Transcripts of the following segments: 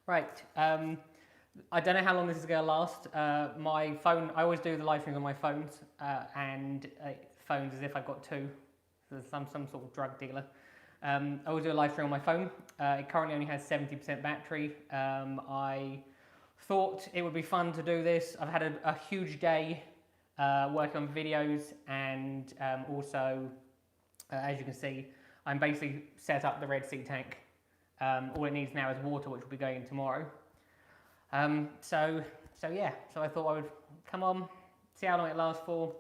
Right. I don't know how long this is going to last. My phone, I always do the live streams on my phones, and phones as if I've got two. So there's some sort of drug dealer. I always do a live stream on my phone. It currently only has 70% battery. I thought it would be fun to do this. I've had a huge day working on videos, and also, as you can see, I'm basically set up the Red Sea tank. All it needs now is water, which will be going in tomorrow. So I thought I would come on, see how long it lasts for,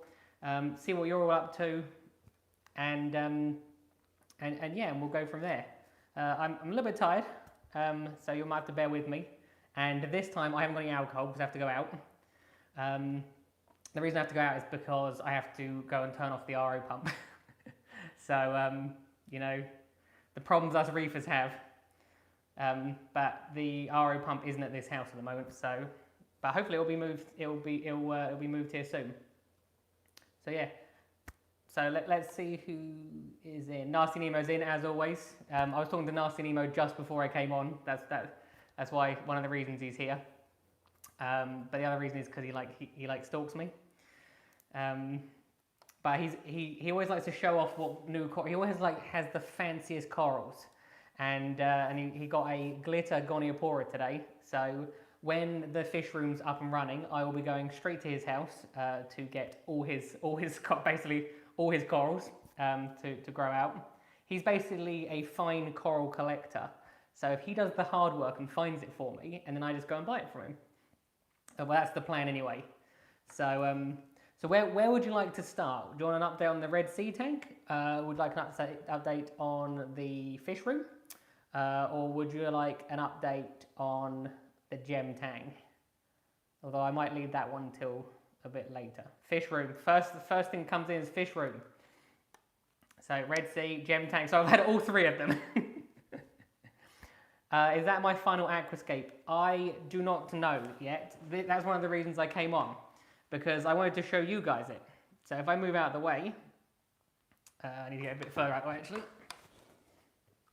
see what you're all up to, and yeah, and we'll go from there. I'm a little bit tired, so you might have to bear with me. And this time I haven't got any alcohol because I have to go out. The reason I have to go out is because I have to go and turn off the RO pump. So you know, the problems us reefers have. But the RO pump isn't at this house at the moment, so but hopefully it'll be moved. It'll be moved here soon. So yeah. So let's see who is in. Nasty Nemo's in as always. I was talking to Nasty Nemo just before I came on. That's why one of the reasons he's here. But the other reason is because he stalks me. But he always likes to show off what new he always has the fanciest corals. And he got a glitter goniopora today. So when the fish room's up and running, I will be going straight to his house to get basically all his corals to grow out. He's basically a fine coral collector. So if he does the hard work and finds it for me, and then I just go and buy it from him. Well, that's the plan anyway. So so where would you like to start? Do you want an update on the Red Sea tank? Would you like an update on the fish room? Or would you like an update on the gem Tang? Although I might leave that one till a bit later. Fish room. The first thing that comes in is fish room. So Red Sea, gem Tang. So I've had all three of them. Is that my final aquascape? I do not know yet. That's one of the reasons I came on, because I wanted to show you guys it. So if I move out of the way, I need to get a bit further out of the way actually.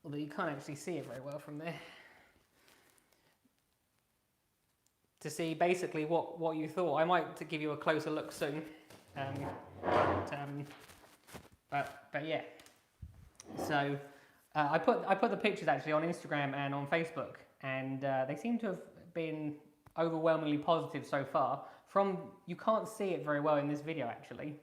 Although you can't actually see it very well from there. To see basically what you thought. I might give you a closer look soon. But yeah. So I put the pictures actually on Instagram and on Facebook, and they seem to have been overwhelmingly positive so far. You can't see it very well in this video actually.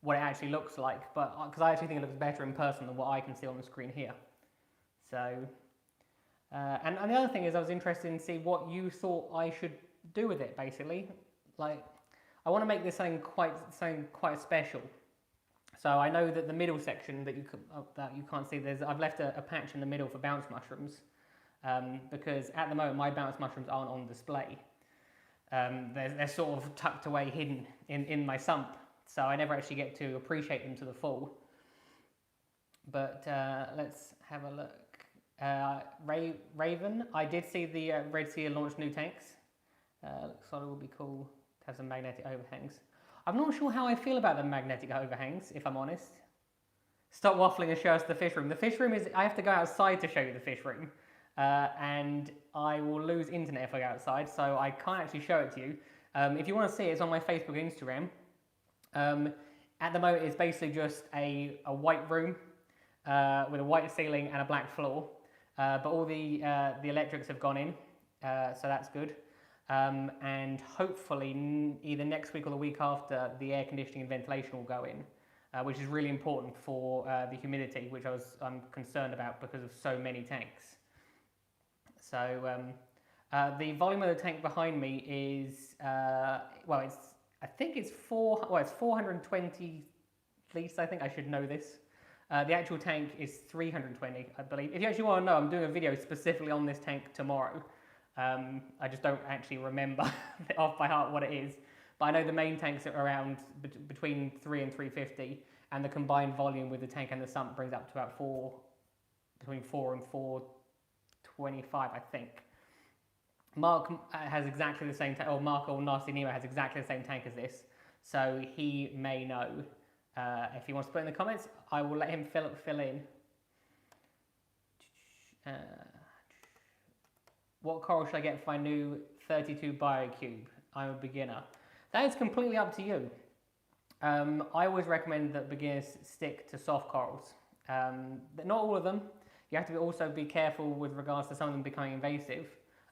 What it actually looks like, but because I actually think it looks better in person than what I can see on the screen here. So, and the other thing is I was interested in see what you thought I should do with it. Basically, like I want to make this something quite special. So I know that the middle section that you can't see, I've left a patch in the middle for bounce mushrooms, because at the moment my bounce mushrooms aren't on display. They're sort of tucked away, hidden in my sump. So I never actually get to appreciate them to the full. But let's have a look. Raven, I did see the Red Sea launch new tanks. Looks like it would be cool to have some magnetic overhangs. I'm not sure how I feel about the magnetic overhangs, if I'm honest. Stop waffling and show us the fish room. The fish room is, I have to go outside to show you the fish room. And I will lose internet if I go outside, so I can't actually show it to you. If you want to see it, it's on my Facebook and Instagram. At the moment it's basically just a white room with a white ceiling and a black floor, but all the electrics have gone in, so that's good, and hopefully either next week or the week after the air conditioning and ventilation will go in, which is really important for the humidity, which I'm concerned about because of so many tanks. So the volume of the tank behind me is I think it's 420 litres. I think I should know this. The actual tank is 320, I believe. If you actually want to know, I'm doing a video specifically on this tank tomorrow. I just don't actually remember off by heart what it is. But I know the main tank's are around between 3 and 350, and the combined volume with the tank and the sump brings up to about between 4 and 425, I think. Mark has exactly the same tank, or Mark or Nasty Nemo has exactly the same tank as this, so he may know. If he wants to put in the comments, I will let him fill in. what coral should I get for my new 32 BioCube? I'm a beginner. That is completely up to you. I always recommend that beginners stick to soft corals. Not all of them. You have to also be careful with regards to some of them becoming invasive.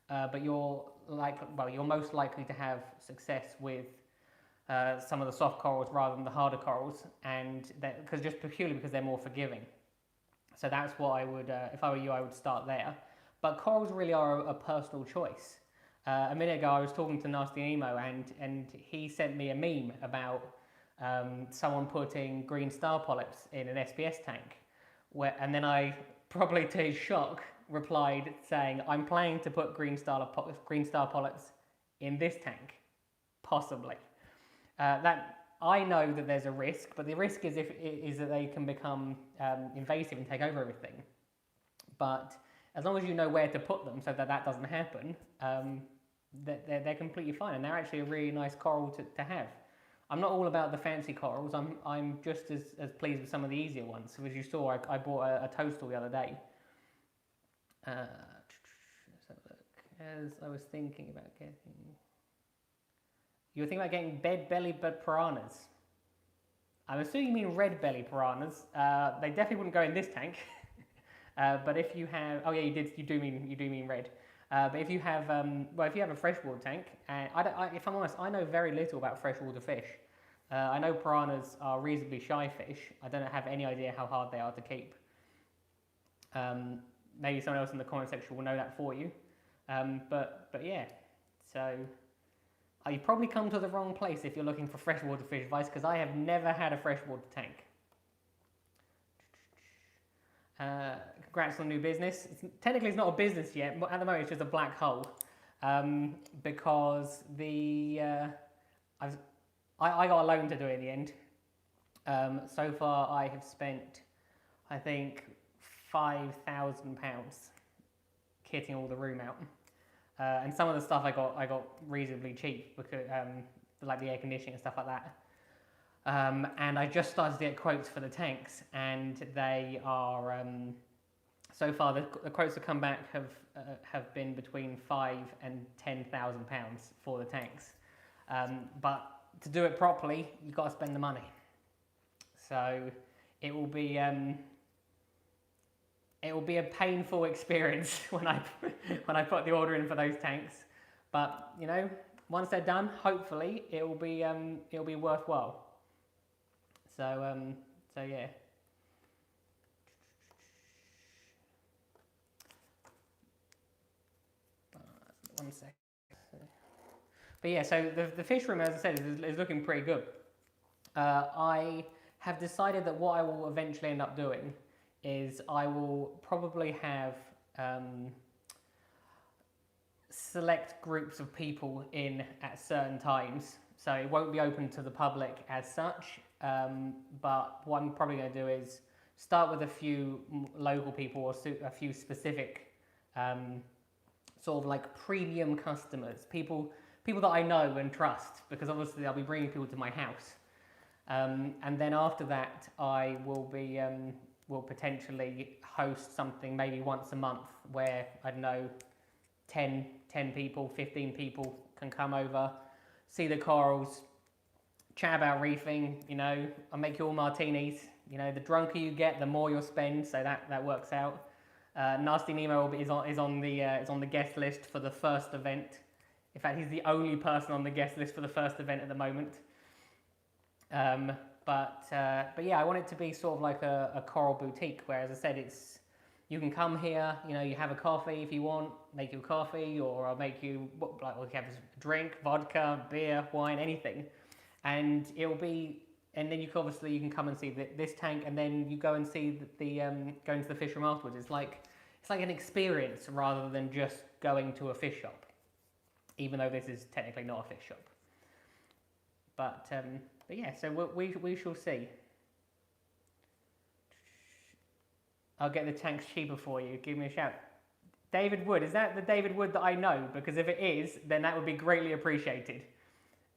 But you're most likely to have success with some of the soft corals rather than the harder corals, and purely because they're more forgiving. So that's what I would, if I were you, I would start there. But corals really are a personal choice. A minute ago, I was talking to Nasty Nemo, and he sent me a meme about someone putting green star polyps in an SPS tank, and then I, probably to his shock, replied saying, "I'm planning to put green star polyps in this tank, possibly." That I know that there's a risk, but the risk is that they can become invasive and take over everything. But as long as you know where to put them so that doesn't happen, they're completely fine, and they're actually a really nice coral to have. I'm not all about the fancy corals. I'm just as pleased with some of the easier ones. So as you saw, I bought a toadstool the other day. Let's have a look. As I was thinking about getting... You were thinking about getting bed-belly piranhas. I'm assuming you mean red-belly piranhas. They definitely wouldn't go in this tank. But if you have... Oh yeah, you do mean red. But if you have a freshwater tank, if I'm honest, I know very little about freshwater fish. I know piranhas are reasonably shy fish. I don't have any idea how hard they are to keep. Maybe someone else in the comment section will know that for you. But yeah, so you probably come to the wrong place if you're looking for freshwater fish advice, because I have never had a freshwater tank. Congrats on new business. Technically, it's not a business yet. At the moment, it's just a black hole, because I got a loan to do it in the end. So far, I have spent, I think, £5,000 kitting all the room out, and some of the stuff I got reasonably cheap, because like the air conditioning and stuff like that. And I just started to get quotes for the tanks, and they are so far the quotes that come back have been between £5,000 and £10,000 for the tanks. But to do it properly, you've got to spend the money. So it will be a painful experience when I put the order in for those tanks. But you know, once they're done, hopefully it will be worthwhile. So yeah. One sec. But yeah, so the fish room, as I said, is looking pretty good. I have decided that what I will eventually end up doing is I will probably have select groups of people in at certain times. So it won't be open to the public as such, but what I'm probably going to do is start with a few local people or a few specific sort of like premium customers, people that I know and trust, because obviously I'll be bringing people to my house. And then after that, I will potentially host something maybe once a month where, I don't know, 10 people, 15 people can come over, see the corals, chat about reefing. You know, I'll make you all martinis. You know, the drunker you get, the more you'll spend, so that works out. Nasty Nemo is on the guest list for the first event. In fact, he's the only person on the guest list for the first event at the moment. But yeah, I want it to be sort of like a coral boutique, where, as I said, you can come here, you know, you have a coffee if you want, make you a coffee, or I'll make you, we'll have a drink, vodka, beer, wine, anything. And and then you can come and see this tank, and then you go and see go into the fish room afterwards. It's like an experience rather than just going to a fish shop, even though this is technically not a fish shop. But yeah, so we shall see. I'll get the tanks cheaper for you. Give me a shout. David Wood, is that the David Wood that I know? Because if it is, then that would be greatly appreciated.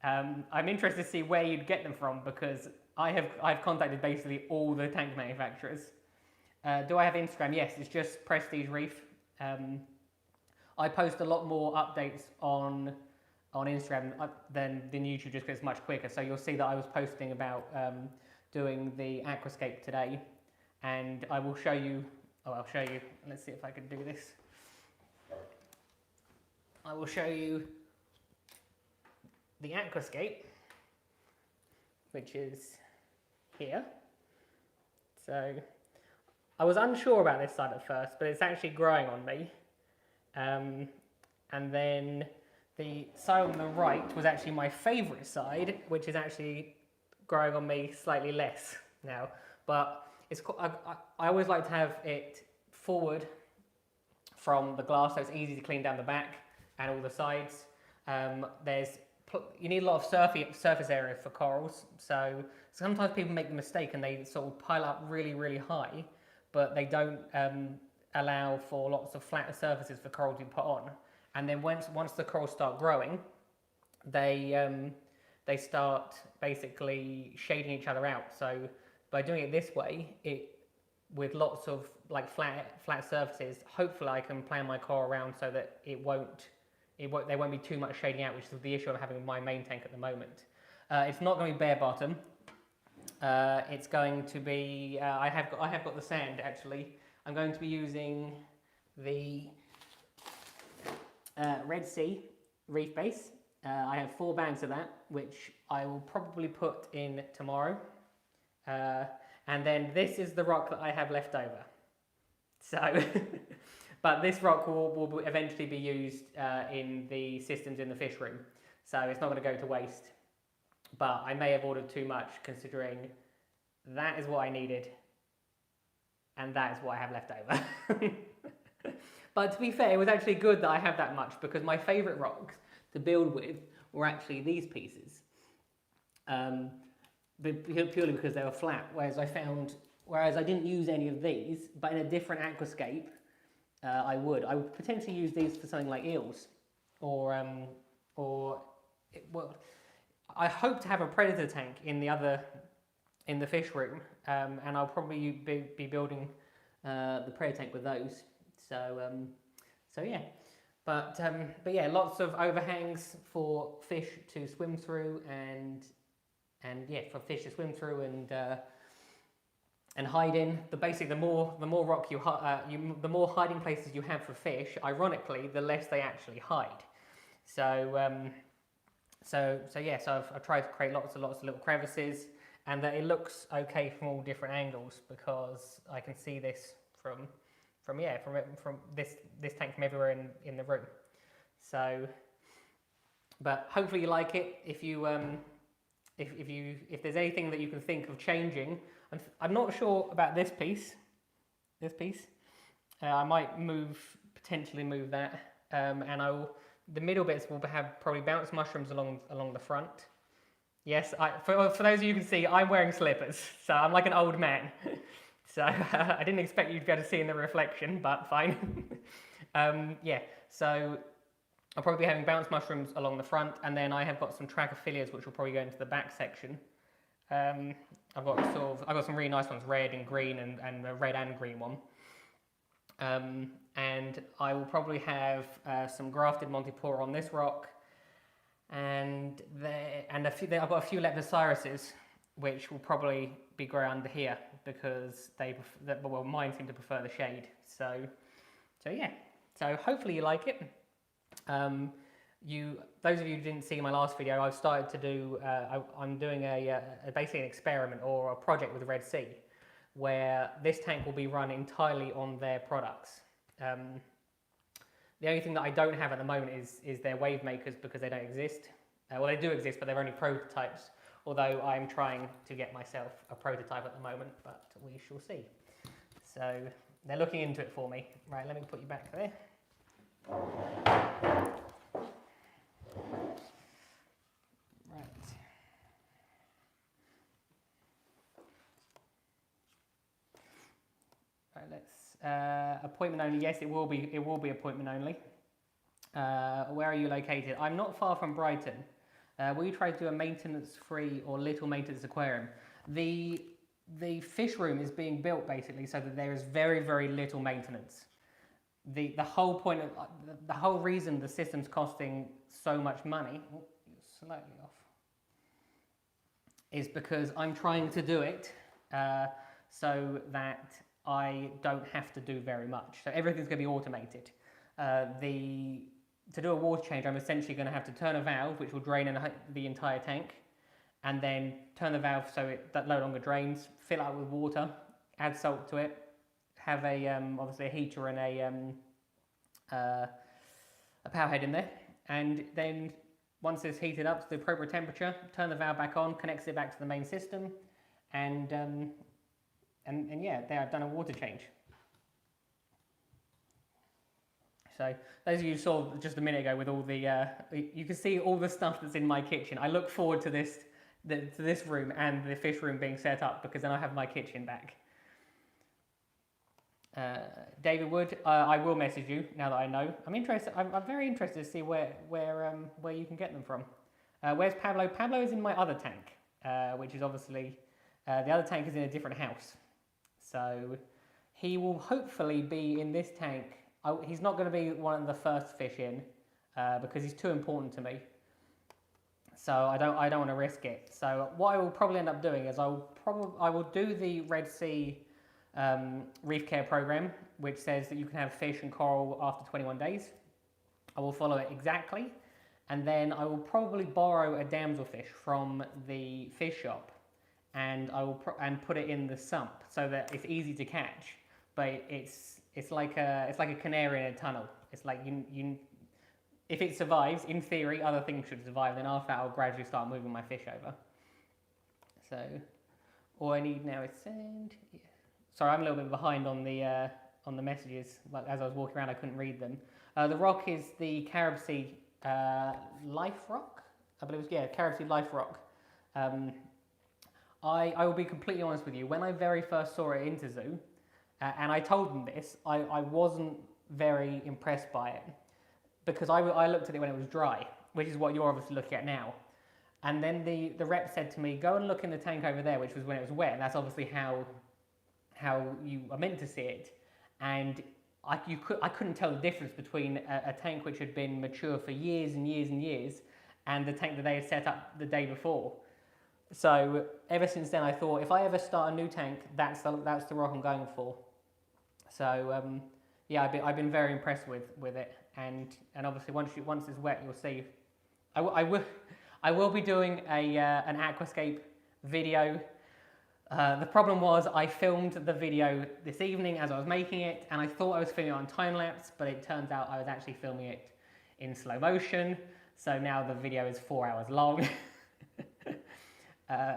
I'm interested to see where you'd get them from, because I've contacted basically all the tank manufacturers. Do I have Instagram? Yes, it's just Prestige Reef. I post a lot more updates on Instagram than YouTube, just because it's much quicker. So you'll see that I was posting about doing the aquascape today, and I will show you. Oh, I'll show you. Let's see if I can do this. I will show you the aquascape, which is here. So I was unsure about this side at first, but it's actually growing on me. And then the side on the right was actually my favourite side, which is actually growing on me slightly less now. But it's I always like to have it forward from the glass, so it's easy to clean down the back and all the sides. You need a lot of surface area for corals, so sometimes people make the mistake and they sort of pile up really, really high, but they don't allow for lots of flat surfaces for coral to be put on. And then once the corals start growing, they start basically shading each other out. So by doing it this way, with lots of like flat surfaces, hopefully I can plan my coral around so that there won't be too much shading out, which is the issue I'm having with my main tank at the moment. It's not going to be bare bottom. It's going to be. I have got the sand actually. I'm going to be using the Red Sea reef base. I have 4 bags of that, which I will probably put in tomorrow. And then this is the rock that I have left over. So, but this rock will eventually be used in the systems in the fish room. So it's not going to go to waste. But I may have ordered too much, considering that is what I needed. And that is what I have left over. But to be fair, it was actually good that I have that much, because my favourite rocks to build with were actually these pieces. Purely because they were flat, whereas I didn't use any of these, but in a different aquascape, I would potentially use these for something like eels, or I hope to have a predator tank in the fish room, and I'll probably be building the predator tank with those. So yeah, but yeah, lots of overhangs for fish to swim through, and yeah, for fish to swim through and hide in. The more rock the more hiding places you have for fish, ironically, the less they actually hide. So yeah, so I've tried to create lots of little crevices, and that it looks okay from all different angles, because I can see this from this tank from everywhere in the room. So, but hopefully you like it. If there's anything that you can think of changing, I'm not sure about this piece. I might potentially move that, and the middle bits will have probably bounce mushrooms along the front. Yes, for those of you who can see, I'm wearing slippers, so I'm like an old man. So I didn't expect you to be able to see in the reflection, but fine. Yeah, so I'll probably be having bounce mushrooms along the front, and then I have got some Trachyphilias which will probably go into the back section. I've got some really nice ones, red and green, and a red and green one. And I will probably have some grafted Montipora on this rock, and I've got a few Leptocyrus, which will probably be grown under here, because mine seem to prefer the shade. So yeah. So hopefully you like it. Those of you who didn't see my last video, I've started to do. I'm doing basically an experiment or a project with Red Sea, where this tank will be run entirely on their products. The only thing that I don't have at the moment is their wave makers, because they don't exist. Well, they do exist, but they're only prototypes. Although I'm trying to get myself a prototype at the moment, but we shall see. So they're looking into it for me. Right, let me put you back there. Right. Right, let's appointment only. Yes, it will be appointment only. Where are you located? I'm not far from Brighton. Will you try to do a maintenance-free or little maintenance aquarium? The fish room is being built basically so that there is very, very little maintenance. the whole point of the whole reason the system's costing so much money, slightly off, is because I'm trying to do it so that I don't have to do very much. So everything's going to be automated. To do a water change, I'm essentially going to have to turn a valve, which will drain the entire tank, and then turn the valve so that no longer drains, fill it up with water, add salt to it, have obviously a heater and a power head in there, and then once it's heated up to the appropriate temperature, turn the valve back on, connects it back to the main system, and yeah, there I've done a water change. So those of you who saw just a minute ago with all the, you can see all the stuff that's in my kitchen. I look forward to this room and the fish room being set up, because then I have my kitchen back. David Wood, I will message you now that I know. I'm very interested to see where you can get them from. Where's Pablo? Pablo is in my other tank, which is obviously the other tank is in a different house. So he will hopefully be in this tank. He's not going to be one of the first fish in because he's too important to me. So I don't want to risk it. So what I will probably end up doing is I will do the Red Sea reef care program, which says that you can have fish and coral after 21 days. I will follow it exactly, and then I will probably borrow a damselfish from the fish shop, and I will put it in the sump so that it's easy to catch. But it's like a canary in a tunnel. It's like if it survives, in theory, other things should survive. Then after that, I'll gradually start moving my fish over. So all I need now is send. Yeah. Sorry, I'm a little bit behind on the messages. Like, as I was walking around, I couldn't read them. The rock is the Carib Sea Life Rock. I believe it's Carib Sea Life Rock. I will be completely honest with you. When I very first saw it into zoo, and I told them this, I wasn't very impressed by it, because I looked at it when it was dry, which is what you're obviously looking at now. And then the rep said to me, go and look in the tank over there, which was when it was wet, and that's obviously how you are meant to see it. And I couldn't tell the difference between a tank which had been mature for years and years and years and the tank that they had set up the day before. So ever since then I thought, if I ever start a new tank, that's the rock I'm going for. So yeah, I've been very impressed with it, and obviously once it's wet, you'll see. I will be doing an aquascape video. The problem was I filmed the video this evening as I was making it, and I thought I was filming it on time-lapse, but it turns out I was actually filming it in slow motion, so now the video is 4 hours long,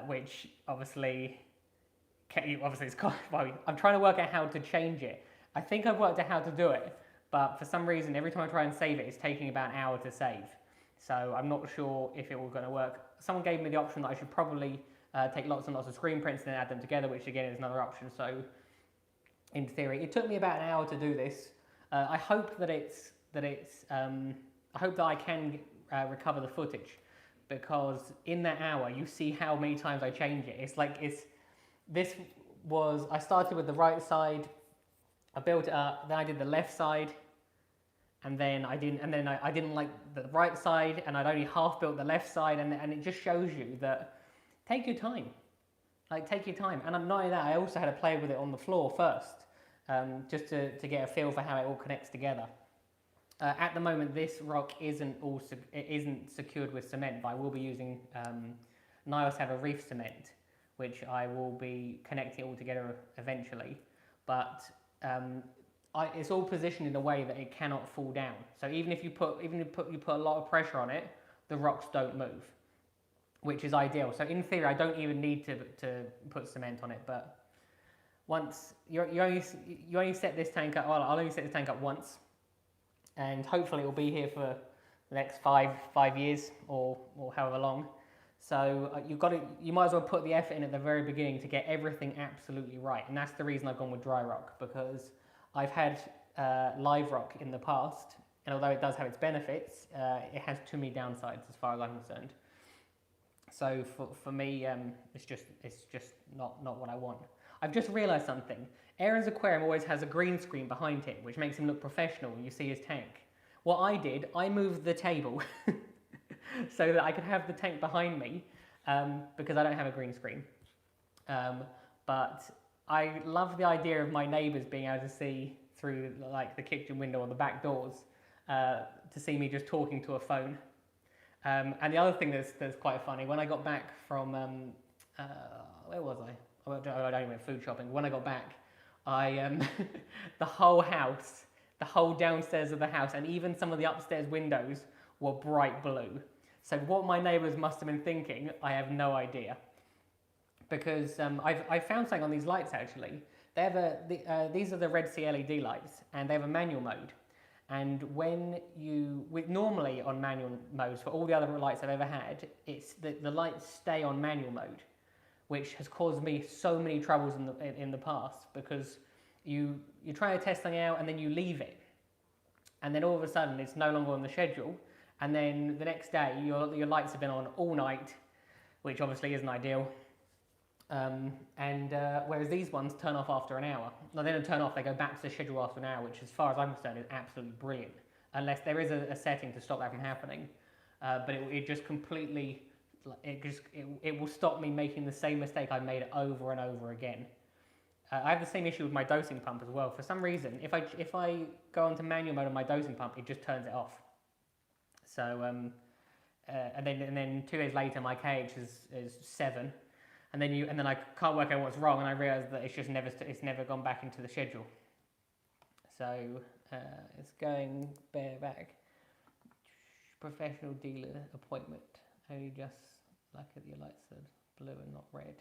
which obviously it's quite, well, I'm trying to work out how to change it. I think I've worked out how to do it, but for some reason, every time I try and save it, it's taking about an hour to save. So I'm not sure if it will going to work. Someone gave me the option that I should probably take lots and lots of screen prints and then add them together, which again is another option. So in theory, it took me about an hour to do this. I hope that I hope that I can recover the footage, because in that hour you see how many times I change it. I started with the right side, I built it up, then I did the left side, and then I didn't like the right side, and I'd only half built the left side, and it just shows you that take your time. Take your time. And not only that, I also had to play with it on the floor first, just to get a feel for how it all connects together. At the moment, this rock isn't secured with cement, but I will be using Niles have a reef cement, which I will be connecting it all together eventually. But it's all positioned in a way that it cannot fall down. So even if you put a lot of pressure on it, the rocks don't move, which is ideal. So in theory, I don't even need to put cement on it. But once you only set this tank up, well, I'll only set the tank up once, and hopefully it will be here for the next five years or however long. So you might as well put the effort in at the very beginning to get everything absolutely right, and that's the reason I've gone with dry rock, because I've had live rock in the past, and although it does have its benefits, it has too many downsides as far as I'm concerned. So for me, it's just not what I want. I've just realised something. Aaron's aquarium always has a green screen behind him, which makes him look professional when you see his tank. What I did, I moved the table so that I could have the tank behind me, because I don't have a green screen. But I love the idea of my neighbours being able to see through like the kitchen window or the back doors, to see me just talking to a phone. And the other thing that's quite funny, when I got back from, where was I? I only went food shopping. When I got back, the whole house, the whole downstairs of the house, and even some of the upstairs windows were bright blue. So what my neighbours must have been thinking, I have no idea. Because I found something on these lights actually. They have these are the Red Sea LED lights, and they have a manual mode. And when normally on manual modes, for all the other lights I've ever had, it's the lights stay on manual mode, which has caused me so many troubles in the past, because you try to test something out and then you leave it, and then all of a sudden it's no longer on the schedule, and then the next day your lights have been on all night, which obviously isn't ideal. Whereas these ones turn off after an hour. No, they don't turn off, they go back to the schedule after an hour, which as far as I'm concerned is absolutely brilliant. Unless there is a setting to stop that from happening. But it just completely, it will stop me making the same mistake I've made over and over again. I have the same issue with my dosing pump as well. For some reason, if I go onto manual mode on my dosing pump, it just turns it off. So, and then 2 days later, my KH is 7. And then I can't work out what's wrong, and I realise that it's never gone back into the schedule. So it's going bareback. Professional dealer appointment. Only just like your lights said, blue and not red.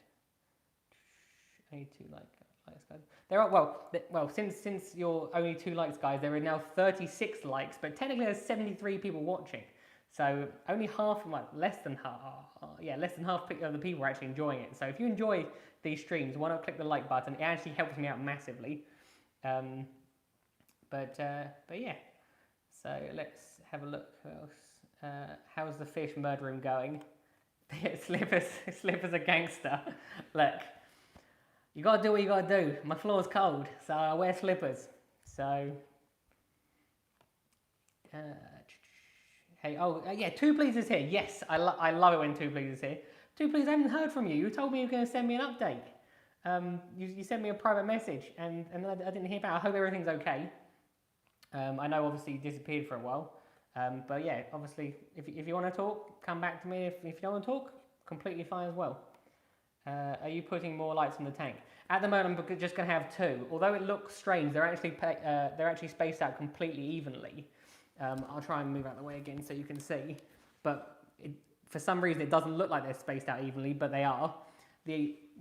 Only 2 lights, guys. There are since you're only 2 likes, guys, there are now 36 likes, but technically there's 73 people watching. So only half, less than half of the people are actually enjoying it. So if you enjoy these streams, why not click the like button? It actually helps me out massively. But yeah, so let's have a look. Who else? How's the fish murdering going? Slipper's a gangster. Look, you gotta do what you gotta do. My floor's cold, so I wear slippers. So. Hey, yeah, 2 Please is here. Yes, I love it when 2 Please is here. 2 Please, I haven't heard from you. You told me you were going to send me an update. You sent me a private message, and I didn't hear back. I hope everything's okay. I know obviously you disappeared for a while. But yeah, obviously, if you want to talk, come back to me. If you don't want to talk, completely fine as well. Are you putting more lights in the tank? At the moment, I'm just going to have 2. Although it looks strange, they're actually spaced out completely evenly. I'll try and move out of the way again so you can see, but for some reason it doesn't look like they're spaced out evenly, but they are.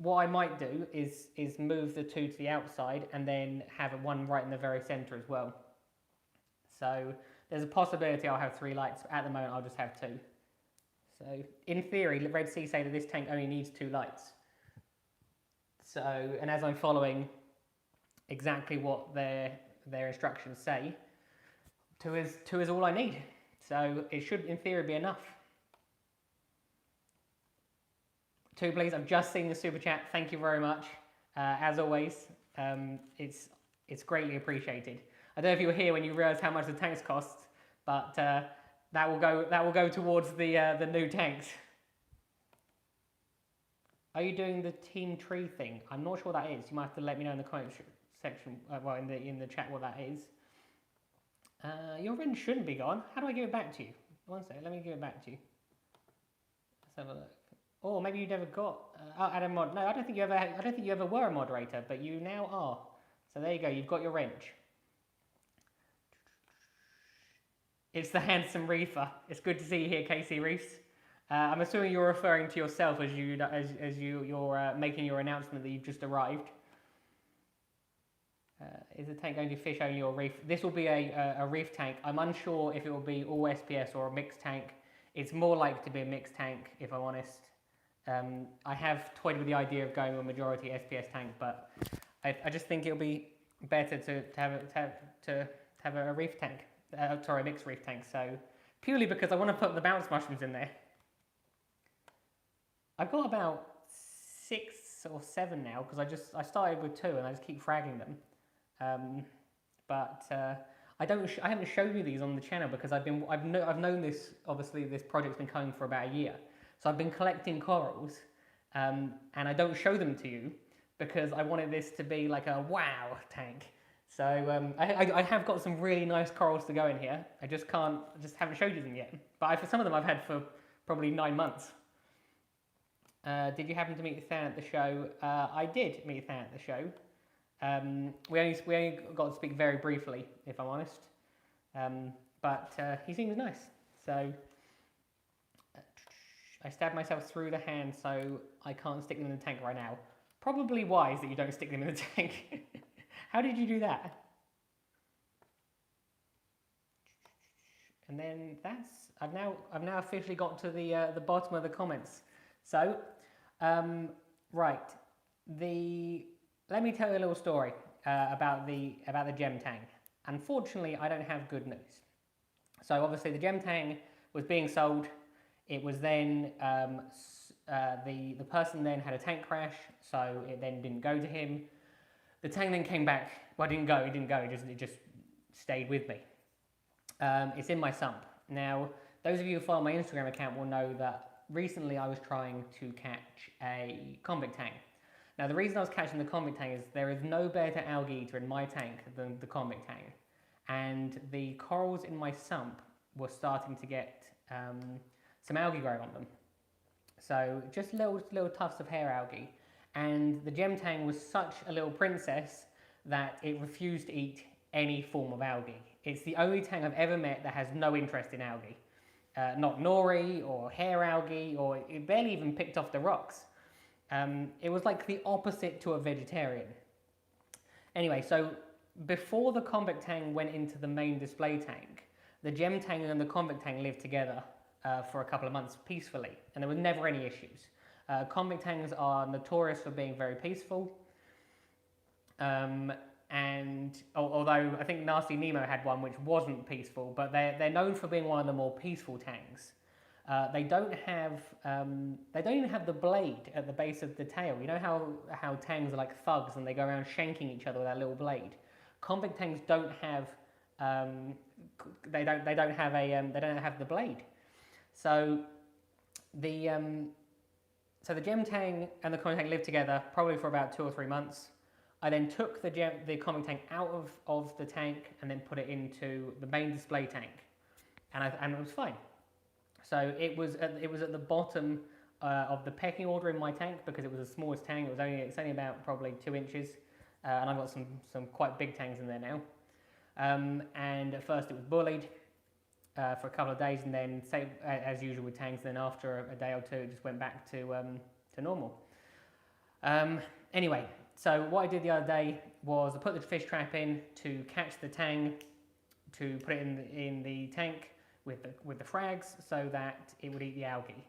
What I might do is move the 2 to the outside and then have one right in the very centre as well. So there's a possibility I'll have 3 lights, but at the moment I'll just have 2. So in theory, Red Sea say that this tank only needs 2 lights. So, and as I'm following exactly what their instructions say, 2 is all I need, so it should in theory be enough. 2 Please, I've just seen the super chat, thank you very much. As always, it's greatly appreciated. I don't know if you were here when you realised how much the tanks cost, but that will go towards the new tanks. Are you doing the team tree thing? I'm not sure what that is. You might have to let me know in the comments section, in the chat what that is. Your wrench shouldn't be gone. How do I give it back to you? One second, let me give it back to you. Let's have a look. Or maybe you never got. Add a mod. No, I don't think you ever were a moderator, but you now are. So there you go. You've got your wrench. It's the handsome reefer. It's good to see you here, Casey Reefs. I'm assuming you're referring to yourself as you're making your announcement that you've just arrived. Is the tank going to fish only or reef? This will be a reef tank. I'm unsure if it will be all SPS or a mixed tank. It's more likely to be a mixed tank, if I'm honest. I have toyed with the idea of going with a majority SPS tank, but I just think it'll be better to have a reef tank. A mixed reef tank. So purely because I want to put the bounce mushrooms in there. I've got about 6 sort of 7 now because I started with 2 and I just keep fragging them. But I haven't shown you these on the channel because I've known this, obviously this project's been going for about a year. So I've been collecting corals, and I don't show them to you because I wanted this to be like a wow tank. So I have got some really nice corals to go in here. I just haven't showed you them yet. But for some of them I've had for probably 9 months. Did you happen to meet Than at the show? I did meet Than at the show. We only got to speak very briefly, if I'm honest. But he seems nice. So I stabbed myself through the hand, so I can't stick them in the tank right now. Probably wise that you don't stick them in the tank. How did you do that? And then I've now officially got to the bottom of the comments. So, right, let me tell you a little story about the gem tang. Unfortunately, I don't have good news. So obviously the gem tang was being sold. It was then the person then had a tank crash, so it then didn't go to him. The tang then came back. Well, it didn't go. It just stayed with me. It's in my sump. Now, those of you who follow my Instagram account will know that recently I was trying to catch a convict tang. Now, the reason I was catching the convict tang is there is no better algae eater in my tank than the convict tang. And the corals in my sump were starting to get some algae growing on them. So just little tufts of hair algae. And the gem tang was such a little princess that it refused to eat any form of algae. It's the only tang I've ever met that has no interest in algae. Not nori or hair algae, or it barely even picked off the rocks. It was like the opposite to a vegetarian. Anyway, so before the convict tang went into the main display tank, the gem tang and the convict tang lived together for a couple of months peacefully, and there were never any issues. Convict tangs are notorious for being very peaceful, and although I think Nasty Nemo had one which wasn't peaceful, but they're known for being one of the more peaceful tangs. They don't even have the blade at the base of the tail. You know how tangs are like thugs and they go around shanking each other with that little blade. Convict tangs don't have they don't have the blade. So the gem tang and the convict tang lived together probably for about 2 or 3 months. I then took the convict tang out of the tank and then put it into the main display tank, and it was fine. So it was at the bottom of the pecking order in my tank because it was the smallest tank. It's only about probably 2 inches, and I've got some quite big tanks in there now. And at first it was bullied for a couple of days, and then as usual with tanks, then after a day or two it just went back to normal. Anyway, so what I did the other day was I put the fish trap in to catch the tang, to put it in the tank with the frags so that it would eat the algae.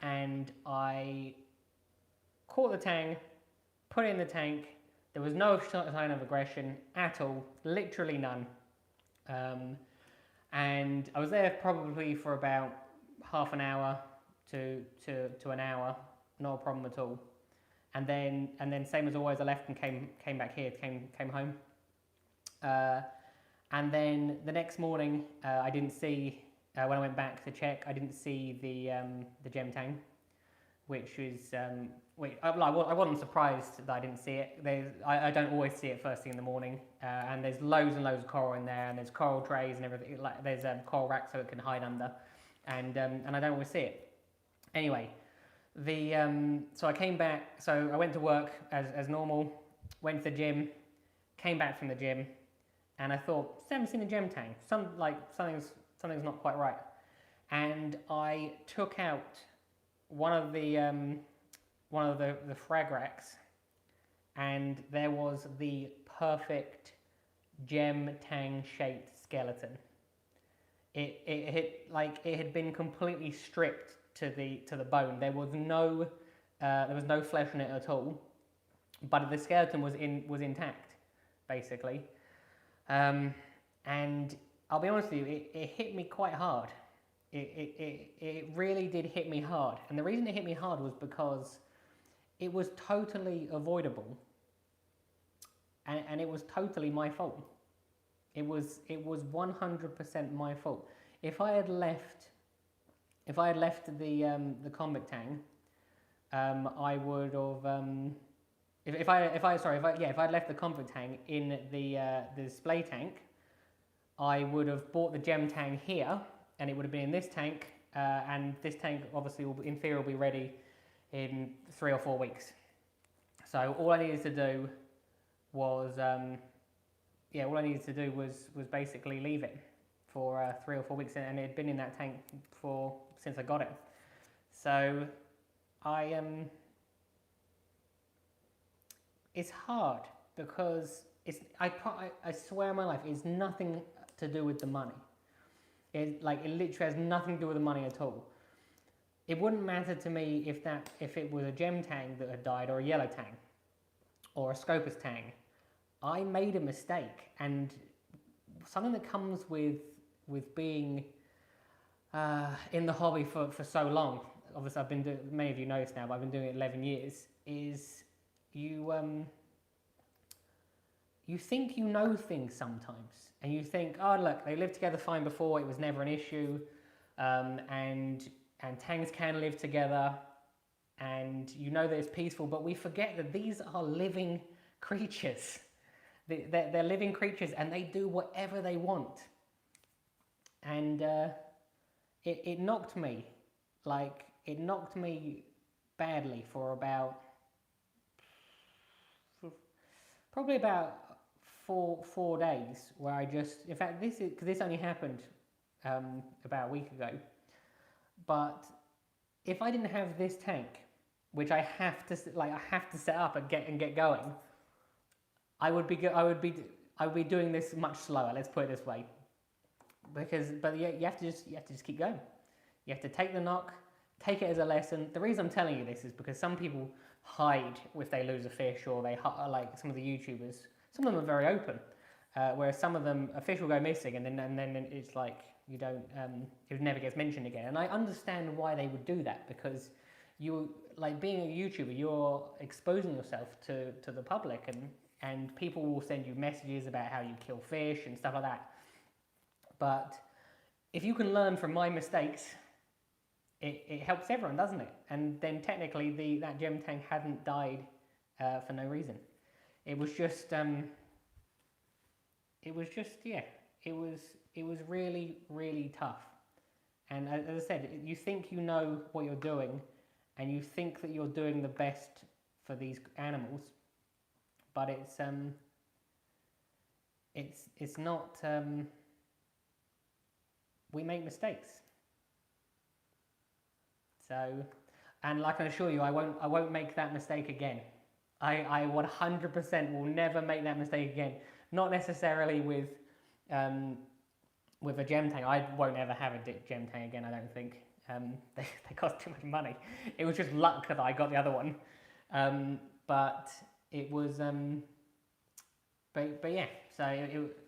And I caught the tang, put it in the tank. There was no sign of aggression at all, literally none. And I was there probably for about half an hour to an hour, no problem at all. And then same as always, I left and came back here, came home. And then the next morning, I didn't see. When I went back to check, I didn't see the gem tang, which is I wasn't surprised that I didn't see it. I don't always see it first thing in the morning, and there's loads and loads of coral in there, and there's coral trays and everything. Like there's coral racks so it can hide under, and I don't always see it. Anyway, so I came back. So I went to work as normal, went to the gym, came back from the gym, and I thought, I haven't seen the gem tang. Something's not quite right, and I took out one of the frag racks, and there was the perfect gem tang shaped skeleton. It had been completely stripped to the bone. There was no flesh in it at all, but the skeleton was intact, basically, and I'll be honest with you, it hit me quite hard. It really did hit me hard. And the reason it hit me hard was because it was totally avoidable, and it was totally my fault. It was 100% my fault. If I had left the convict tank, I would have. If I'd left the convict tank in the display tank, I would have bought the gem tank here, and it would have been in this tank, and this tank obviously in theory will be ready in 3 or 4 weeks. So all I needed to do was was basically leave it for 3 or 4 weeks, and it had been in that tank since I got it. So it's hard because I swear on my life, it's nothing to do with the money. It literally has nothing to do with the money at all. It wouldn't matter to me if it was a gem tang that had died, or a yellow tang, or a Scopus tang. I made a mistake, and something that comes with being in the hobby for so long. Obviously, I've been doing, many of you know this now, but I've been doing it 11 years. Is you think you know things sometimes, and you think, oh look, they lived together fine before, it was never an issue, and tangs can live together, and you know that it's peaceful, but we forget that these are living creatures. They're living creatures, and they do whatever they want. And it knocked me, badly for probably about 4 days, where I just, in fact, this only happened about a week ago. But if I didn't have this tank, which I have to set up and get going, I would be doing this much slower. Let's put it this way. But you have to just keep going. You have to take the knock, take it as a lesson. The reason I'm telling you this is because some people hide if they lose a fish, or they like some of the YouTubers. Some of them are very open, whereas some of them, a fish will go missing, and then it's like you don't, it never gets mentioned again. And I understand why they would do that, because you, like, being a YouTuber, you're exposing yourself to the public, and people will send you messages about how you kill fish and stuff like that. But if you can learn from my mistakes, it helps everyone, doesn't it? And then technically that gem tank hadn't died for no reason. It was just it was really, really tough. And as I said, you think you know what you're doing, and you think that you're doing the best for these animals, but it's not. We make mistakes. So, and like I can assure you, I won't make that mistake again. I 100% will never make that mistake again. Not necessarily with a gem tank. I won't ever have a gem tank again, I don't think. They cost too much money. It was just luck that I got the other one. But it was, but yeah, so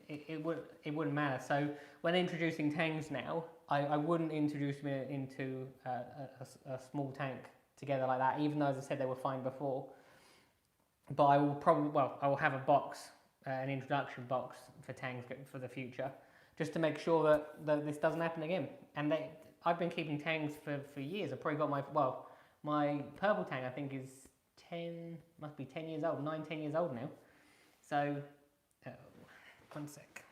it wouldn't matter. So when introducing tangs now, I wouldn't introduce them into a small tank together like that, even though, as I said, they were fine before. But I will have a box, an introduction box for tangs for the future, just to make sure that this doesn't happen again. And I've been keeping tangs for years. I've probably got my purple tang, I think, is 10 years old, 9-10 years old now. So, one sec.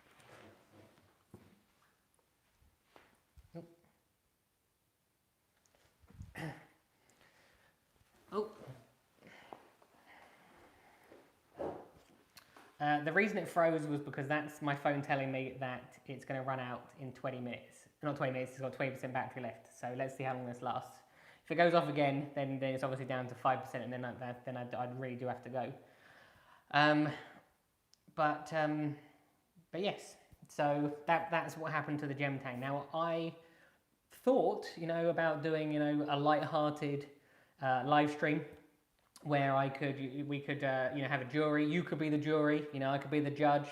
Oh. The reason it froze was because that's my phone telling me that it's going to run out in 20 minutes. Not 20 minutes, it's got 20% battery left. So let's see how long this lasts. If it goes off again, then it's obviously down to 5%, and then I really do have to go. But yes, so that's what happened to the gem tank. Now, I thought, about doing, a light-hearted live stream where we could have a jury. You could be the jury, I could be the judge,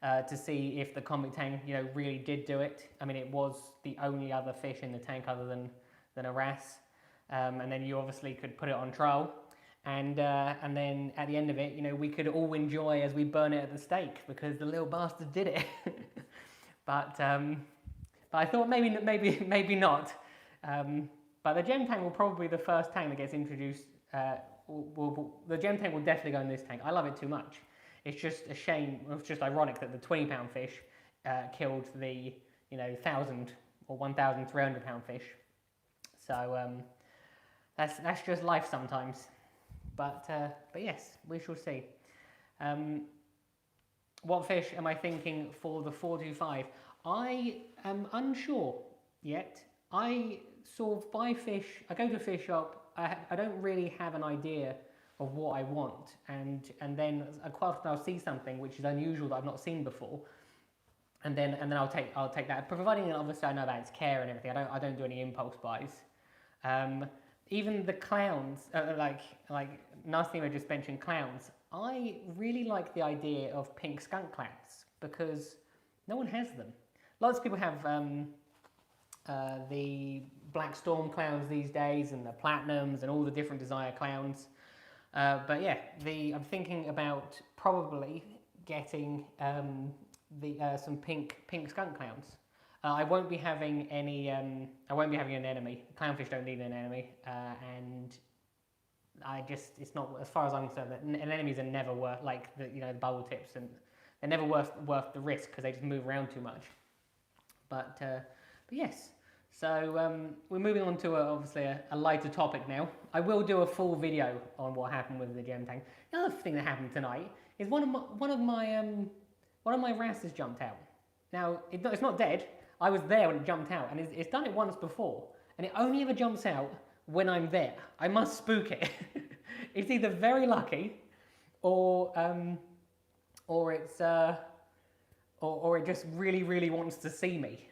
to see if the convict tank, really did do it. I mean, it was the only other fish in the tank other than a wrasse. And then you obviously could put it on trial. and then at the end of it, you know, we could all enjoy as we burn it at the stake because the little bastard did it. But I thought maybe not. But the gem tank will probably be the first tank that gets introduced. The gem tank will definitely go in this tank. I love it too much. It's just a shame. It's just ironic that the 20-pound fish killed the 1,000 or 1,300-pound fish. So that's just life sometimes. But yes, we shall see. What fish am I thinking for the 425? I am unsure yet. I sort of buy fish. I go to a fish shop. I don't really have an idea of what I want, and then quite often I'll see something which is unusual that I've not seen before, and then I'll take that. Providing obviously I know about its care and everything. I don't do any impulse buys. Even the clowns, like Nasty just mentioned clowns. I really like the idea of pink skunk clowns because no one has them. Lots of people have the black storm clowns these days and the platinums and all the different desire clowns. But yeah, I'm thinking about probably getting some pink skunk clowns. I won't be having any. I won't be having an enemy. Clownfish don't need an enemy, and it's not, as far as I'm concerned, an enemies are never worth, like the bubble tips, and they're never worth the risk because they just move around too much. But yes, so we're moving on to obviously a lighter topic now. I will do a full video on what happened with the gem tank. The other thing that happened tonight is one of my wrasses jumped out. Now it's not dead. I was there when it jumped out, and it's done it once before, and it only ever jumps out when I'm there. I must spook it. It's either very lucky, or it's or it just really wants to see me.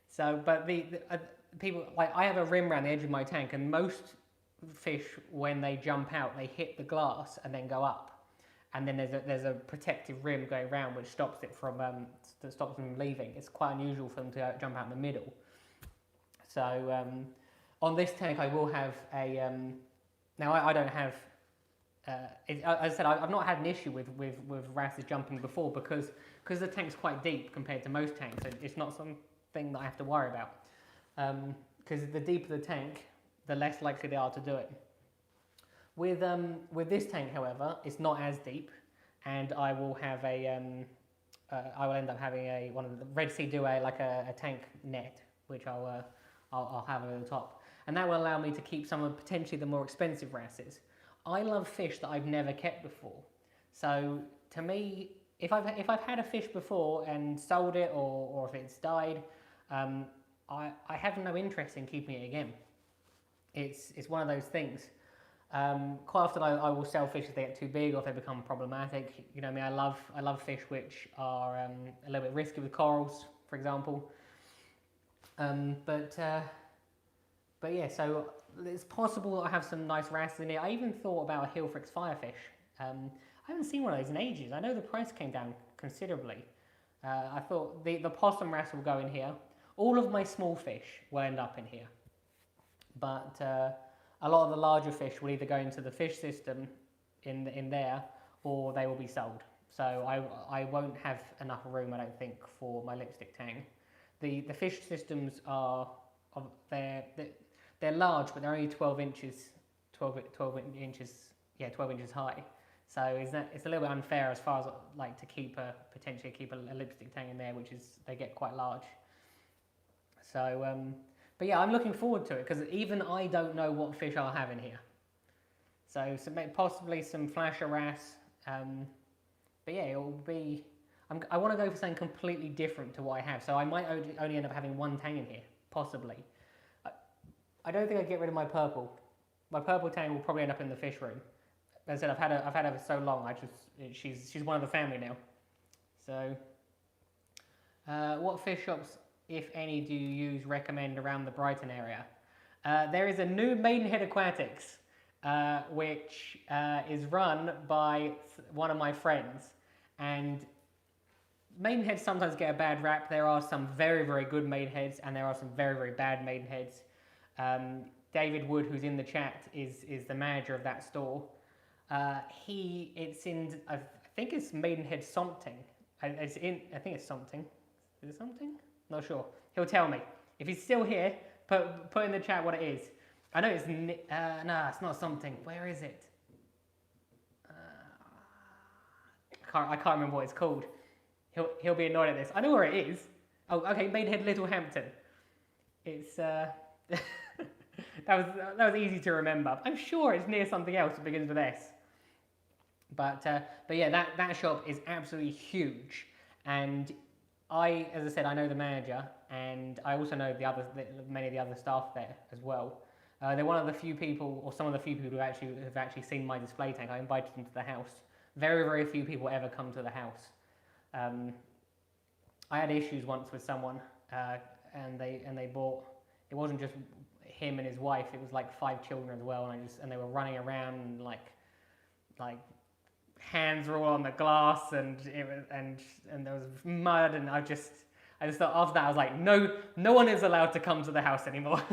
So, but the people, like, I have a rim around the edge of my tank, and most fish, when they jump out, they hit the glass and then go up, and then there's a protective rim going around which stops it from stops them from leaving. It's quite unusual for them to jump out in the middle. So on this tank, I will have a. Now I don't have. As I said, I've not had an issue with wrasses jumping before because the tank's quite deep compared to most tanks. So it's not something that I have to worry about. Because the deeper the tank, the less likely they are to do it. With this tank, however, it's not as deep, and I will have a. I will end up having one of the Red Sea do a tank net, which I'll have over the top, and that will allow me to keep some of potentially the more expensive wrasses. I love fish that I've never kept before, so to me, if I've had a fish before and sold it or if it's died, I have no interest in keeping it again. It's one of those things. Quite often I will sell fish if they get too big or if they become problematic. You know, I mean, I love fish which are a little bit risky with corals, for example. But yeah, so it's possible that I have some nice wrasses in here. I even thought about a Hilfrix firefish. I haven't seen one of those in ages. I know the price came down considerably. I thought the possum wrasse will go in here. All of my small fish will end up in here. But a lot of the larger fish will either go into the fish system in there, or they will be sold. So I won't have enough room, I don't think, for my lipstick tang. The fish systems are they're large, but they're only 12 inches high. So it's a little bit unfair as far as like to potentially keep a lipstick tang in there, which is they get quite large. So but yeah, I'm looking forward to it because even I don't know what fish I'll have in here. So possibly some flasher wrasse. But yeah, it will be. I want to go for something completely different to what I have. So I might only end up having one tang in here, possibly. I don't think I'd get rid of my purple. My purple tang will probably end up in the fish room. As I said, I've had her for so long. She's one of the family now. So, what fish shops, if any, do you recommend around the Brighton area? There is a new Maidenhead Aquatics, which is run by one of my friends, and Maidenheads sometimes get a bad rap. There are some very good Maidenheads, and there are some very bad Maidenheads. David Wood, who's in the chat, is the manager of that store. It's in, I think it's Maidenhead something. I think it's something. Is it something? Not sure. He'll tell me. If he's still here, put in the chat what it is. I know it's, nah, it's not something. Where is it? I can't remember what it's called. He'll be annoyed at this. I know where it is. Oh, okay, Maidenhead Littlehampton. It's, that was easy to remember. I'm sure it's near something else that begins with S. But yeah, that shop is absolutely huge, and as I said, I know the manager, and I also know many of the other staff there as well. They're one of the few people, or some of the few people who have actually seen my display tank. I invited them to the house. Very, very few people ever come to the house. I had issues once with someone, and they bought. It wasn't just him and his wife. It was like 5 children as well, and they were running around and like hands were all on the glass, and there was mud, and I just thought after that I was like, no one is allowed to come to the house anymore.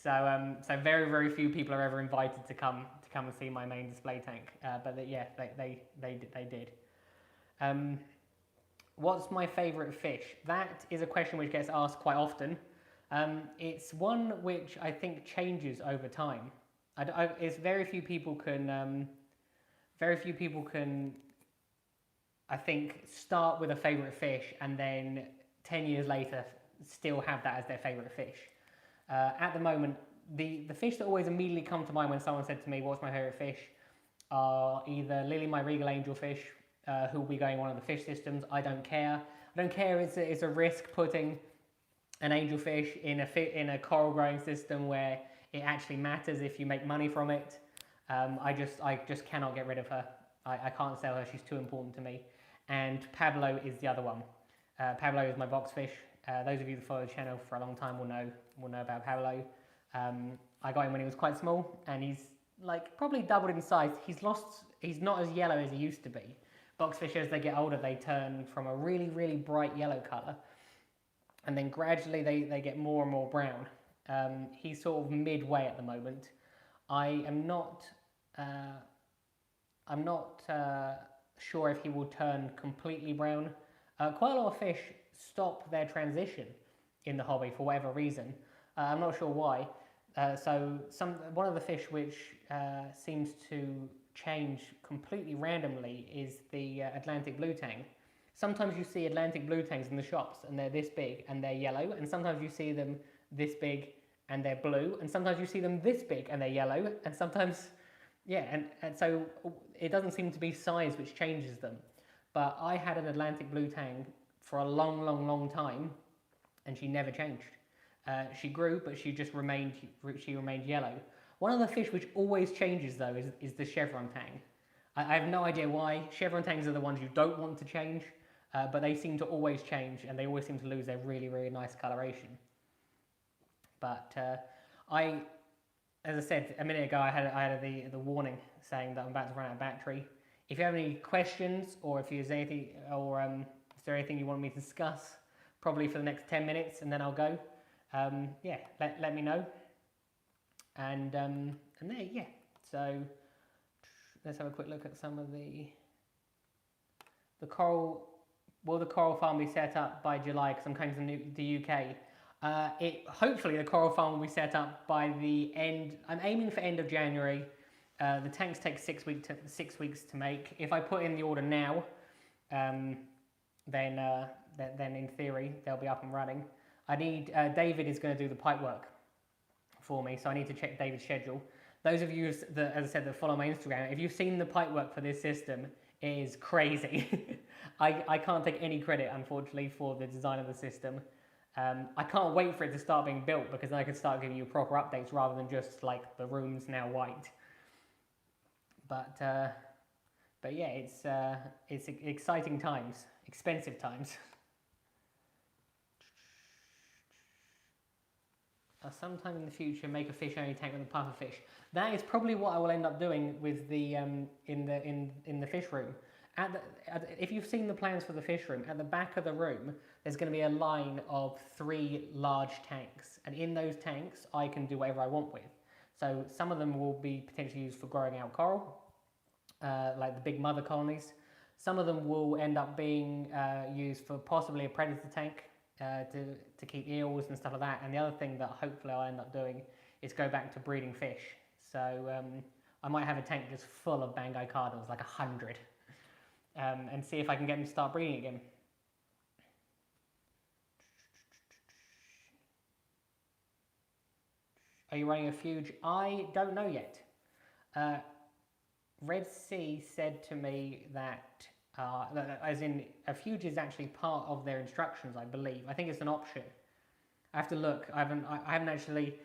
So very, very few people are ever invited to come and see my main display tank. But they did. What's my favourite fish? That is a question which gets asked quite often. It's one which I think changes over time. It's very few people can, I think, start with a favourite fish and then 10 years later still have that as their favourite fish. At the moment, the fish that always immediately come to mind when someone said to me, what's my favourite fish, are either Lily, my regal angelfish, who will be going on the fish systems. I don't care. It's a risk putting an angelfish in a coral growing system where it actually matters if you make money from it. I just cannot get rid of her. I can't sell her. She's too important to me. And Pablo is the other one. Pablo is my box fish. Those of you that follow the channel for a long time will know about Pablo. I got him when he was quite small, and he's like probably doubled in size. He's not as yellow as he used to be. Boxfish, as they get older, they turn from a really, really bright yellow colour, and then gradually they get more and more brown. He's sort of midway at the moment. I'm not sure if he will turn completely brown. Quite a lot of fish stop their transition in the hobby for whatever reason. I'm not sure why. So one of the fish which seems to change completely randomly is the Atlantic blue tang. Sometimes you see Atlantic blue tangs in the shops and they're this big and they're yellow, and sometimes you see them this big and they're blue, and sometimes you see them this big and they're yellow, and sometimes, yeah, and so it doesn't seem to be size which changes them. But I had an Atlantic blue tang for a long, long, long time, and she never changed. She grew, but she remained yellow. One of the fish which always changes though is the chevron tang. I have no idea why. Chevron tangs are the ones you don't want to change, but they seem to always change, and they always seem to lose their really, really nice coloration. But as I said a minute ago, I had the warning saying that I'm about to run out of battery. If you have any questions, or if there's anything, or is there anything you want me to discuss, probably for the next 10 minutes, and then I'll go. Yeah, let me know. And there, yeah. So let's have a quick look at some of the coral. Will the coral farm be set up by July? Because I'm coming to the UK. Hopefully the coral farm will be set up by the end. I'm aiming for end of January. The tanks take 6 weeks to make. If I put in the order now, then in theory they'll be up and running. I need David is going to do the pipe work for me, so I need to check David's schedule. Those of you that, as I said, that follow my Instagram, if you've seen the pipe work for this system, it is crazy. I can't take any credit, unfortunately, for the design of the system. I can't wait for it to start being built, because then I can start giving you proper updates rather than just like the room's now white. But yeah, it's exciting times, expensive times. Sometime in the future, make a fish only tank with a puffer fish. That is probably what I will end up doing with the in the fish room. If you've seen the plans for the fish room, at the back of the room there's going to be a line of 3 large tanks, and in those tanks I can do whatever I want with. So some of them will be potentially used for growing out coral, like the big mother colonies. Some of them will end up being used for possibly a predator tank to keep eels and stuff like that. And the other thing that hopefully I'll end up doing is go back to breeding fish. So I might have a tank just full of Banggai cardinals, like 100, and see if I can get them to start breeding again. Are you running a Refuge? I don't know yet. Red Sea said to me that, as in, a Refuge is actually part of their instructions, I believe. I think it's an option. I have to look. I haven't actually.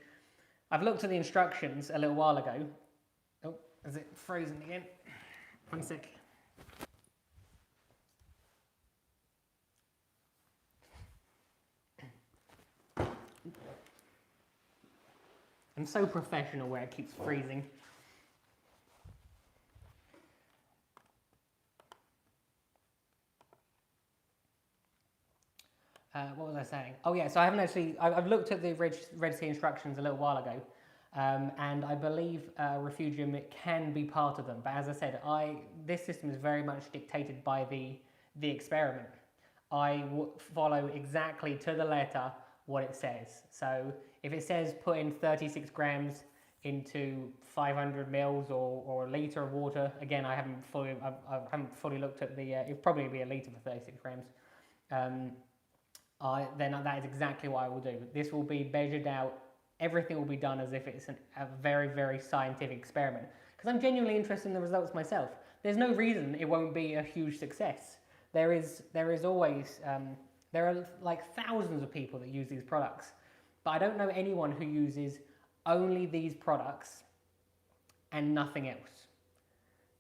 I've looked at the instructions a little while ago. Oh, is it frozen again? 1 sec. I'm so professional where it keeps freezing. What was I saying? Oh yeah, so I haven't actually, I've looked at the Red Sea instructions a little while ago, and I believe Refugium can be part of them. But as I said, this system is very much dictated by the experiment. I follow exactly to the letter what it says. So if it says put in 36 grams into 500 mils or a litre of water, again, I haven't fully looked at the, it'd probably be a litre for 36 grams. Then that is exactly what I will do. This will be measured out. Everything will be done as if it's a very, very scientific experiment. Because I'm genuinely interested in the results myself. There's no reason it won't be a huge success. There is always, there are like thousands of people that use these products. But I don't know anyone who uses only these products and nothing else.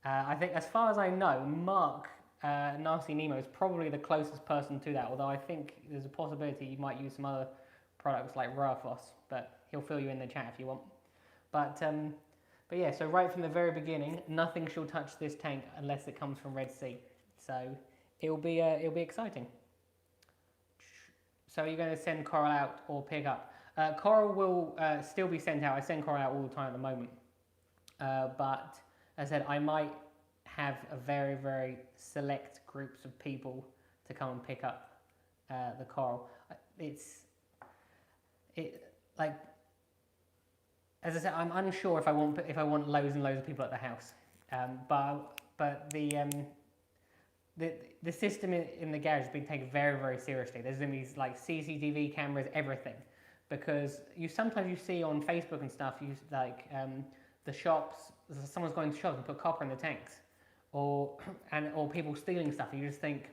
I think, as far as I know, Mark Nasty Nemo is probably the closest person to that, although I think there's a possibility you might use some other products like Rafos, but he'll fill you in the chat if you want. But yeah, so right from the very beginning, nothing shall touch this tank unless it comes from Red Sea. So it'll be exciting. So you're going to send coral out or pick up? Coral will still be sent out. I send coral out all the time at the moment, but as I said, I might have a very, very select groups of people to come and pick up the coral. Like, as I said, I'm unsure if I want loads and loads of people at the house. But the system in the garage has been taken very, very seriously. There's been these like CCTV cameras, everything, because sometimes you see on Facebook and stuff, the shops, someone's going to shops and put copper in the tanks. Or people stealing stuff, and you just think,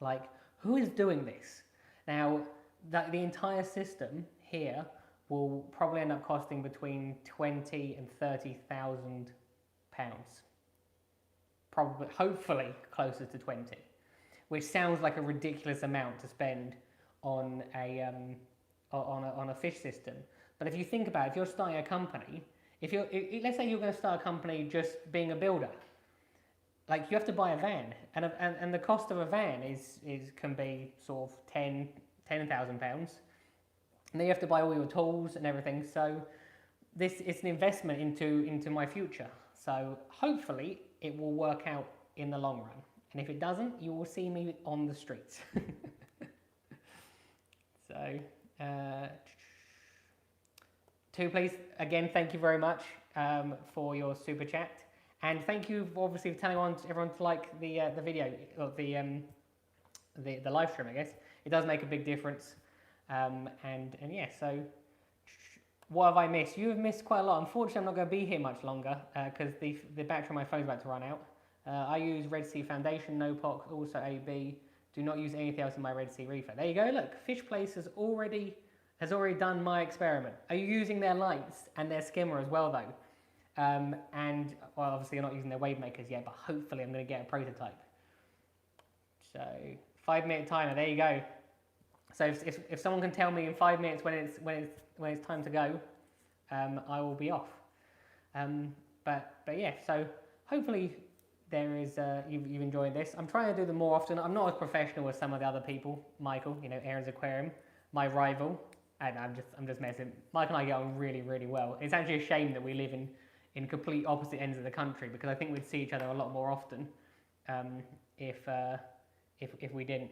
like, who is doing this? Now, the entire system here will probably end up costing between £20,000 and £30,000. Probably, hopefully, closer to 20, which sounds like a ridiculous amount to spend on a fish system. But if you think about it, if you're starting a company, let's say you're going to start a company just being a builder. Like, you have to buy a van, and the cost of a van can be sort of £10,000, and then you have to buy all your tools and everything. So it's an investment into my future. So hopefully it will work out in the long run, and if it doesn't, you will see me on the streets. So two, please. Again, thank you very much for your super chat. And thank you, obviously, for telling everyone to like the video, or the live stream, I guess. It does make a big difference. And yeah, so what have I missed? You have missed quite a lot. Unfortunately, I'm not going to be here much longer because the battery on my phone is about to run out. I use Red Sea Foundation, no POC, also AB. Do not use anything else in my Red Sea reefer. There you go. Look, Fish Place has already done my experiment. Are you using their lights and their skimmer as well, though? And well, obviously you're not using their wave makers yet, but hopefully I'm going to get a prototype. So 5-minute timer, there you go. So if someone can tell me in 5 minutes when it's time to go, I will be off. But yeah, so hopefully there is you've enjoyed this. I'm trying to do them more often. I'm not as professional as some of the other people. Michael, you know, Aaron's Aquarium, my rival, and I'm just messing. Mike and I get on really, really well. It's actually a shame that we live in complete opposite ends of the country, because I think we'd see each other a lot more often if we didn't.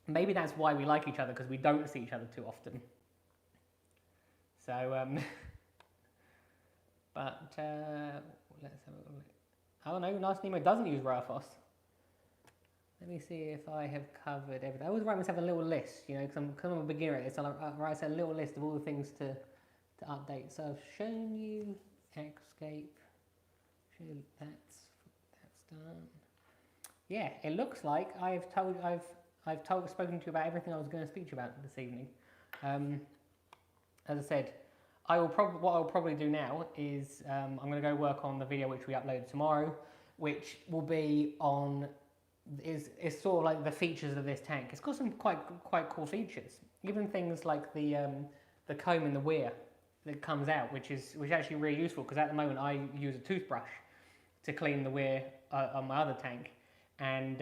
Maybe that's why we like each other, because we don't see each other too often. So, but let's have a look. Oh no, Nice Nemo doesn't use Rafos. Let me see if I have covered everything. I always write myself a little list, you know, because I'm kind of a beginner at this. So I write a little list of all the things to update. So I've shown you Aquascape. That's done. Yeah, it looks like I've spoken to you about everything I was going to speak to you about this evening. As I said, what I'll probably do now is I'm going to go work on the video which we upload tomorrow, which will be on is sort of like the features of this tank. It's got some quite cool features, even things like the comb in the weir that comes out, which is actually really useful, because at the moment I use a toothbrush to clean the weir on my other tank, and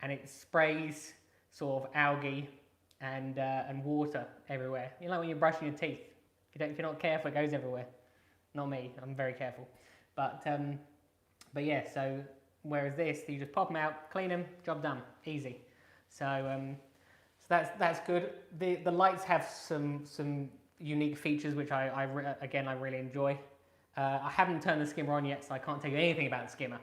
it sprays sort of algae and water everywhere. You know, like when you're brushing your teeth, if you're not careful, it goes everywhere. Not me, I'm very careful. But yeah, so whereas this, you just pop them out, clean them, job done, easy. So that's good. The lights have some unique features which I really enjoy. I haven't turned the skimmer on yet, so I can't tell you anything about the skimmer.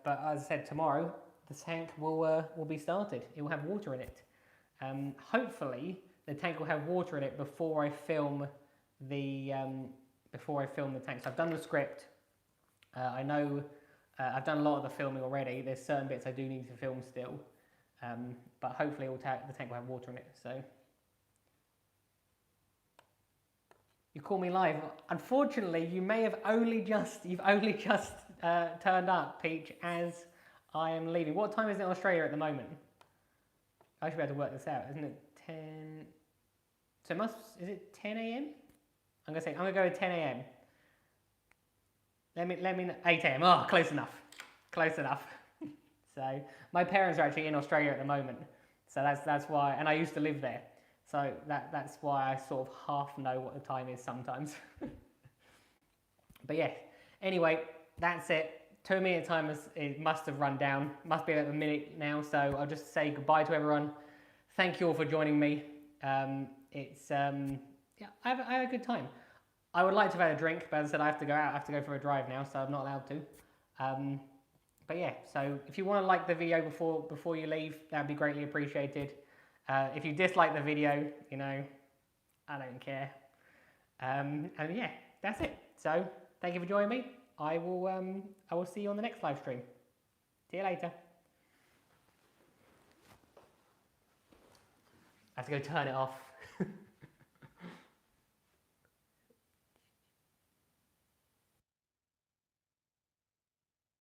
But as I said, tomorrow the tank will be started. It will have water in it. Hopefully the tank will have water in it before I film the tank. So I've done the script. I know I've done a lot of the filming already. There's certain bits I do need to film still, but hopefully the tank will have water in it. So you call me live. Unfortunately, you've only just turned up, Peach, as I am leaving. What time is it in Australia at the moment? I should be able to work this out. Isn't it 10? So is it 10 a.m? I'm gonna go at 10 a.m. Let me 8 a.m. Oh, close enough. So my parents are actually in Australia at the moment, so that's why. And I used to live there, so that's why I sort of half know what the time is sometimes. But yeah. Anyway, that's it. 2 minute time it must have run down. Must be at a minute now. So I'll just say goodbye to everyone. Thank you all for joining me. I had a good time. I would like to have had a drink, but as I said, I have to go out. I have to go for a drive now, so I'm not allowed to. But yeah, so if you want to like the video before you leave, that would be greatly appreciated. If you dislike the video, you know, I don't care. And yeah, that's it. So thank you for joining me. I will see you on the next live stream. See you later. I have to go turn it off.